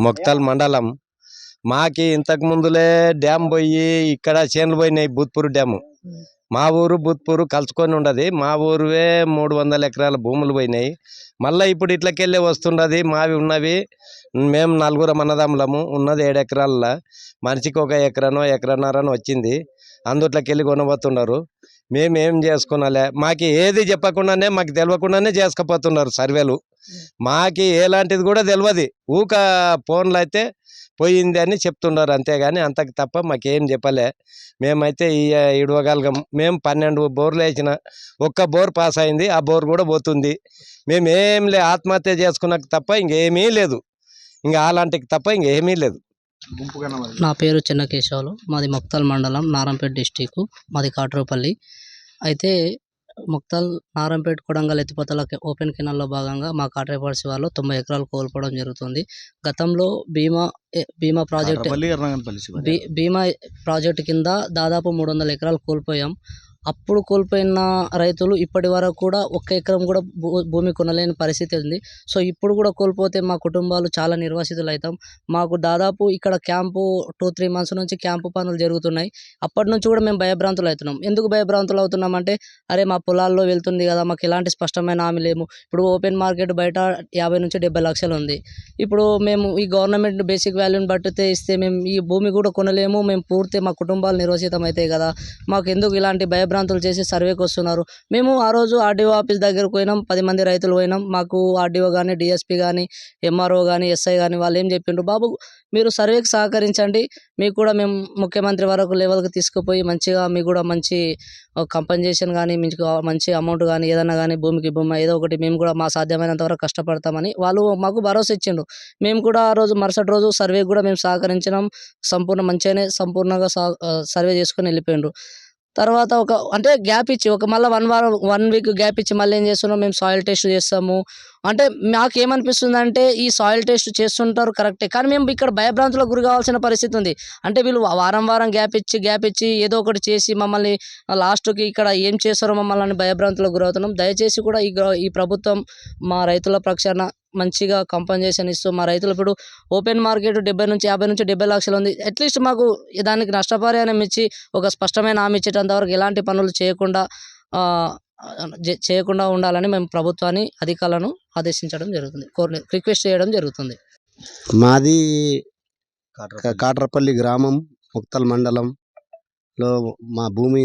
మొక్తల్ మండలం. మాకి ఇంతకు ముందులే డ్యామ్ పోయి ఇక్కడ చేనులు పోయినాయి. బూత్పూర్ డ్యాము మా ఊరు బూత్పూరు కలుసుకొని ఉండదు. మా ఊరువే 300 ఎకరాల భూములు పోయినాయి. మళ్ళీ ఇప్పుడు ఇట్లకెళ్ళి వస్తున్నది. మావి ఉన్నవి మేము 4 అన్నదమ్ములము. ఉన్నది 7 ఎకరాల. మనిషికి 1 ఎకరానో ఎకరన్నరనో వచ్చింది. అందుట్లోకెళ్ళి కొనబోతున్నారు. మేమేం చేసుకున్నాలే, మాకు ఏది చెప్పకుండానే మాకు తెలియకుండానే చేసుకుపోతున్నారు సర్వేలు. మాకి ఎలాంటిది కూడా తెలియదు. ఊక ఫోన్లు అయితే పోయింది అని చెప్తున్నారు, అంతేగాని అంతకు తప్ప మాకేం చెప్పలే. మేమైతే ఇడవగలగం. మేము 12 బోర్లు వేసిన, ఒక్క బోర్ పాస్ అయింది. ఆ బోర్ కూడా పోతుంది. మేమేం ఆత్మహత్య చేసుకున్నాక తప్ప ఇంకేమీ లేదు. ఇంకా అలాంటికి తప్ప ఇంకేమీ లేదు. నా పేరు చిన్న కేశవులు. మాది మొక్తల్ మండలం, నారంపేట డిస్టిక్. మాది కాట్రోపల్లి. అయితే మొక్తల్ నారంపేట కొడంగల్ ఎత్తిపోతల ఓపెన్ కెనాల్లో భాగంగా మా కాట్రేపల్సి వాళ్ళు 90 ఎకరాలు కోల్పోవడం జరుగుతుంది. గతంలో భీమా ప్రాజెక్టు కింద దాదాపు 300 ఎకరాలు కోల్పోయాం. అప్పుడు కోల్పోయిన రైతులు ఇప్పటి వరకు కూడా 1 ఎకరం కూడా భూమి కొనలేని పరిస్థితి ఉంది. సో ఇప్పుడు కూడా కోల్పోతే మా కుటుంబాలు చాలా నిర్వాసితులు అవుతాం. మాకు దాదాపు ఇక్కడ క్యాంపు 2-3 మంత్స్ నుంచి క్యాంపు పనులు జరుగుతున్నాయి. అప్పటి నుంచి కూడా మేము భయభ్రాంతులు అవుతున్నాం. ఎందుకు భయభ్రాంతులు అవుతున్నామంటే, అరే మా పొలాల్లో వెళ్తుంది కదా, మాకు ఎలాంటి స్పష్టమైన హామీ లేము. ఇప్పుడు ఓపెన్ మార్కెట్ బయట 50 నుంచి 70 లక్షలు ఉంది. ఇప్పుడు మేము ఈ గవర్నమెంట్ బేసిక్ వాల్యూని బట్టితే ఇస్తే మేము ఈ భూమి కూడా కొనలేము. మేము పూర్తి మా కుటుంబాలు నిర్వసితం అవుతాయి కదా. మాకు ఎందుకు ఇలాంటి భయభ్రాంతులు చేసి సర్వేకి వస్తున్నారు. మేము ఆ రోజు ఆర్డీఓ ఆఫీస్ దగ్గరకు పోయినాం. 10 మంది రైతులు పోయినాం. మాకు ఆర్డీఓ కానీ, డిఎస్పీ కానీ, ఎంఆర్ఓ కానీ, ఎస్ఐ కానీ వాళ్ళు ఏం చెప్పిండ్రు, బాబు మీరు సర్వేకి సహకరించండి, మీకు కూడా మేము ముఖ్యమంత్రి వరకు లెవెల్కి తీసుకుపోయి మంచిగా మీకు కూడా మంచి కంపెన్సేషన్ కానీ, మీకు మంచి అమౌంట్ కానీ, ఏదన్నా కానీ భూమికి భూమి ఏదో ఒకటి మేము కూడా మా సాధ్యమైనంత వరకు కష్టపడతామని వాళ్ళు మాకు భరోసా ఇచ్చిండ్రు. మేము కూడా ఆ రోజు మరుసటి రోజు సర్వేకి కూడా మేము సహకరించినాం. మంచిగానే సంపూర్ణంగా సర్వే చేసుకొని వెళ్ళిపోయిండ్రు. తర్వాత అంటే గ్యాప్ ఇచ్చి మళ్ళీ 1 వీక్ గ్యాప్ ఇచ్చి మళ్ళీ ఏం చేస్తున్నాం, మేము సాయిల్ టెస్ట్ చేస్తాము అంటే మాకేమనిపిస్తుంది అంటే, ఈ సాయిల్ టెస్ట్ చేస్తుంటారు కరెక్టే, కానీ మేము ఇక్కడ భయభ్రాంతులకు గురి కావాల్సిన పరిస్థితి ఉంది. అంటే వీళ్ళు వారం గ్యాప్ ఇచ్చి ఏదో ఒకటి చేసి మమ్మల్ని లాస్ట్కి ఇక్కడ ఏం చేస్తారో మమ్మల్ని భయభ్రాంతులకు గురవుతున్నాం. దయచేసి కూడా ఈ ప్రభుత్వం మా రైతుల పక్షాన మంచిగా కంపెన్సేషన్ ఇస్తూ, మా రైతులు ఇప్పుడు ఓపెన్ మార్కెట్ 50 నుంచి 70 లక్షలు ఉంది. అట్లీస్ట్ మాకు దానికి నష్టపరిహారం ఇచ్చి ఒక స్పష్టమైన హామీ ఇచ్చేటంత వరకు ఎలాంటి పనులు చేయకుండా ఉండాలని మేము ప్రభుత్వాన్ని, అధికారులను ఆదేశించడం జరుగుతుంది, రిక్వెస్ట్ చేయడం జరుగుతుంది. మాది కాట్రపల్లి గ్రామం, మొక్తల్ మండలంలో మా భూమి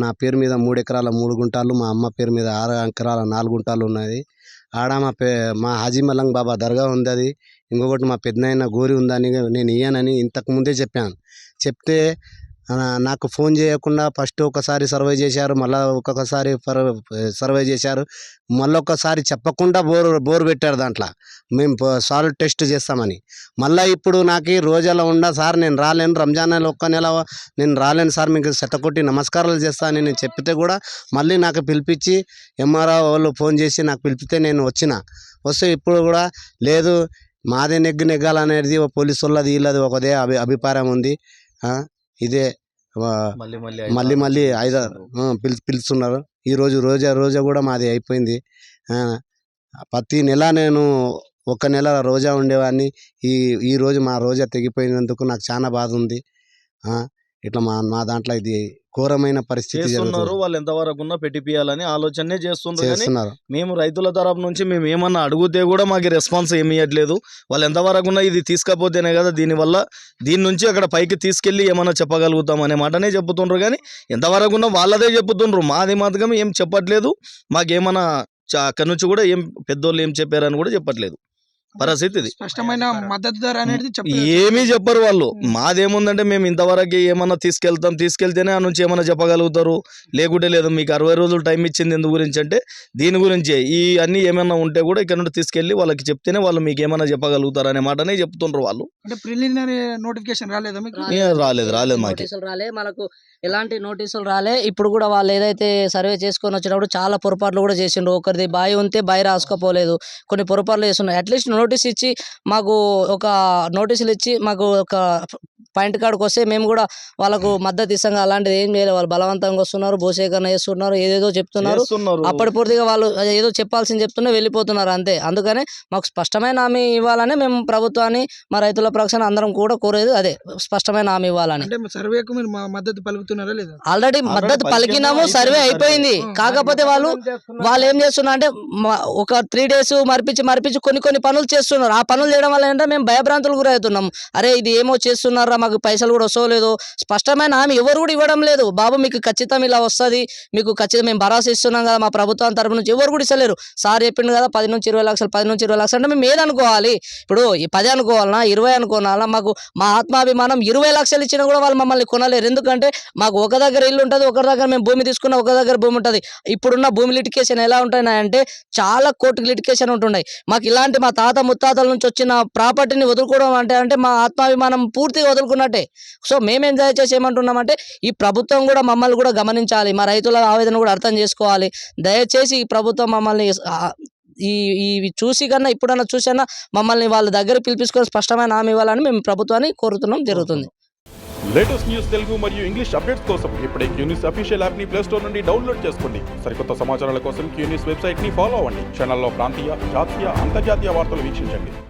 నా పేరు మీద 3 ఎకరాల 3 గుంటాలు, మా అమ్మ పేరు మీద 6 ఎకరాల 4 గుంటాలు ఉన్నది. ఆడ మా హాజీ మలంగ్ బాబా దర్గా ఉంది. అది ఇంకొకటి మా పెద్దనాయన గోరి ఉందని నేను ఇయ్యానని ఇంతకు ముందే చెప్పాను. చెప్తే నాకు ఫోన్ చేయకుండా ఫస్ట్ ఒకసారి సర్వే చేశారు, మళ్ళీ ఒక్కొక్కసారి సర్వే చేశారు, మళ్ళీ ఒక్కసారి చెప్పకుండా బోర్ పెట్టారు. దాంట్లో మేము సాయిల్ టెస్ట్ చేస్తామని. మళ్ళీ ఇప్పుడు నాకు రోజాలో సార్ నేను రాలేను, రంజాన్ నెల 1 నెల నేను రాలేను సార్, మీకు శతకొట్టి నమస్కారాలు చేస్తానని నేను చెప్తే కూడా మళ్ళీ నాకు పిలిపించి ఎంఆర్ఓ వాళ్ళు ఫోన్ చేసి నాకు పిలిపితే నేను వస్తే ఇప్పుడు కూడా లేదు, మాదే నెగ్గాలనేది పోలీసు వాళ్ళది వీళ్ళది ఒకదే అభిప్రాయం ఉంది. ఇదే మళ్ళీ 5 పిలుస్తున్నారు. ఈరోజు రోజా కూడా మాది అయిపోయింది. ప్రతి నెల నేను 1 నెల రోజా ఉండేవాడిని. ఈరోజు మా రోజా తెగిపోయినందుకు నాకు చాలా బాధ ఉంది. ఇట్లా మా దాంట్లో ఇది ఘోరమైన పరిస్థితి జరుగుతుంది. వాళ్ళు ఎంతవరకు ఉన్నా పెట్టిపియాలని ఆలోచనే చేస్తున్నారు. మేము రైతుల తరపు నుంచి మేము ఏమన్నా అడిగితే కూడా మాకు రెస్పాన్స్ ఏమి ఇవ్వట్లేదు. వాళ్ళు ఎంతవరకు ఉన్నా ఇది తీసుకపోతేనే కదా దీని నుంచి అక్కడ పైకి తీసుకెళ్ళి ఏమన్నా చెప్పగలుగుతాం అనే మాటనే చెప్తుండ్రు. కానీ ఎంతవరకు ఉన్నా వాళ్ళదే చెప్తుండ్రు, మాది మాత్రం ఏం చెప్పట్లేదు. మాకేమన్నా అక్కడి నుంచి కూడా ఏం పెద్దోళ్ళు ఏం చెప్పారని కూడా చెప్పట్లేదు. పరిస్థితి స్పష్టమైన మద్దతు ధర అనేది ఏమీ చెప్పరు వాళ్ళు. మాదేముందంటే మేము ఇంతవరకు ఏమన్నా తీసుకెళ్తేనే ఆ నుంచి ఏమన్నా చెప్పగలుగుతారు, లేకుంటే లేదు. మీకు 60 రోజులు టైం ఇచ్చింది ఎందు గురించి అంటే దీని గురించే. ఈ అన్ని ఏమైనా ఉంటే కూడా ఇక్కడ నుండి తీసుకెళ్లి వాళ్ళకి చెప్తేనే వాళ్ళు మీకు ఏమైనా చెప్పగలుగుతారు అనే మాటనే చెప్తుండ్రు వాళ్ళు. అంటే ప్రిలిమినరీ నోటిఫికేషన్ రాలేదా మీకు? రాలేదు మాకు మనకు ఎలాంటి నోటీసులు రాలే. ఇప్పుడు కూడా వాళ్ళు ఏదైతే సర్వే చేసుకొని వచ్చినప్పుడు చాలా పొరపాట్లు కూడా చేసిండ్రు. ఒకరిది బావి ఉంటే బావి రాసుకోపోలేదు, కొన్ని పొరపాట్లు చేస్తున్నారు. అట్లీస్ట్ నోటీస్ ఇచ్చి మాకు ఒక నోటీసులు ఇచ్చి మాకు ఒక పాయింట్ కాడికి వస్తే మేము కూడా వాళ్ళకు మద్దతు ఇస్తాం. అలాంటిది ఏం చేయలేదు. వాళ్ళు బలవంతంగా వస్తున్నారు, భూసేకరణ చేస్తున్నారు, ఏదేదో చెప్తున్నారు. అప్పటి పూర్తిగా వాళ్ళు ఏదో చెప్పాల్సింది చెప్తున్నా వెళ్ళిపోతున్నారు అంతే. అందుకనే మాకు స్పష్టమైన హామీ ఇవ్వాలని మేము ప్రభుత్వాన్ని, మా రైతుల పక్షాన అందరం కూడా కోరేది అదే, స్పష్టమైన హామీ ఇవ్వాలని. అంటే సర్వేకు మీరు మద్దతు పలుకుతున్నారా లేదా? ఆల్రెడీ మద్దతు పలికినాము, సర్వే అయిపోయింది. కాకపోతే వాళ్ళు ఏం చేస్తున్నారు అంటే ఒక 3 days మరిపించి కొన్ని పనులు చేస్తున్నారు. ఆ పనులు చేయడం వల్ల ఏంటంటే మేము భయభ్రాంతులు గురవుతున్నాం. అరే ఇది ఏమో చేస్తున్నారా, మాకు పైసలు కూడా వస్తలేదు, స్పష్టమైన హామీ ఎవరు కూడా ఇవ్వడం లేదు. బాబు మీకు ఖచ్చితంగా ఇలా వస్తుంది, మీకు ఖచ్చితంగా మేము భరోసా ఇస్తున్నాం కదా మా ప్రభుత్వం తరపు నుంచి, ఎవరు కూడా ఇస్తలేరు. సార్ చెప్పిండు కదా 10 నుంచి 20 లక్షలు, 10 నుంచి 20 లక్షలు అంటే మేము ఏదనుకోవాలి ఇప్పుడు? 10 అనుకోవాలన్నా, 20 అనుకోవాలన్నా? మాకు మా ఆత్మాభిమానం 20 లక్షలు ఇచ్చినా కూడా వాళ్ళు మమ్మల్ని కొనలేరు. ఎందుకంటే మాకు ఒక దగ్గర ఇల్లు ఉంటుంది, ఒక దగ్గర మేము భూమి తీసుకున్న, ఒక దగ్గర భూమి ఉంటుంది. ఇప్పుడున్న భూమి లిటికేషన్ ఎలా ఉంటున్నాయంటే చాలా కోర్టుకి లిటికేషన్ ఉంటున్నాయి. మాకు ఇలాంటి మా తాత ముత్తాతల నుంచి వచ్చిన ప్రాపర్టీని వదులుకోవడం అంటే మా ఆత్మాభిమానం పూర్తిగా వదులుకున్నట్టే. సో మేమేం దయచేసి ఏమంటున్నామంటే ఈ ప్రభుత్వం కూడా మమ్మల్ని కూడా గమనించాలి, మా రైతుల ఆవేదన కూడా అర్థం చేసుకోవాలి. దయచేసి ఈ ప్రభుత్వం మమ్మల్ని ఈ చూసి కన్నా ఇప్పుడన్నా చూసన్నా మమ్మల్ని వాళ్ళ దగ్గర పిలిపించుకొని స్పష్టమైన హామీ ఇవ్వాలని మేము ప్రభుత్వాన్ని కోరుతున్నాం జరుగుతుంది. లేటెస్ట్ న్యూస్ తెలుగు మరియు ఇంగ్లీష్ అప్డేట్స్ కోసం ఇప్పుడే క్యూన్యూస్ అఫీషియల్ యాప్ ని ప్లే స్టోర్ నుండి డౌన్లోడ్ చేసుకోండి. సరికొత్త సమాచారాల కోసం క్యూన్యూస్ వెబ్సైట్ ని ఫాలో అవ్వండి. ఛానల్లో ప్రాంతీయ, జాతీయ, అంతర్జాతీయ వార్తలు వీక్షించండి.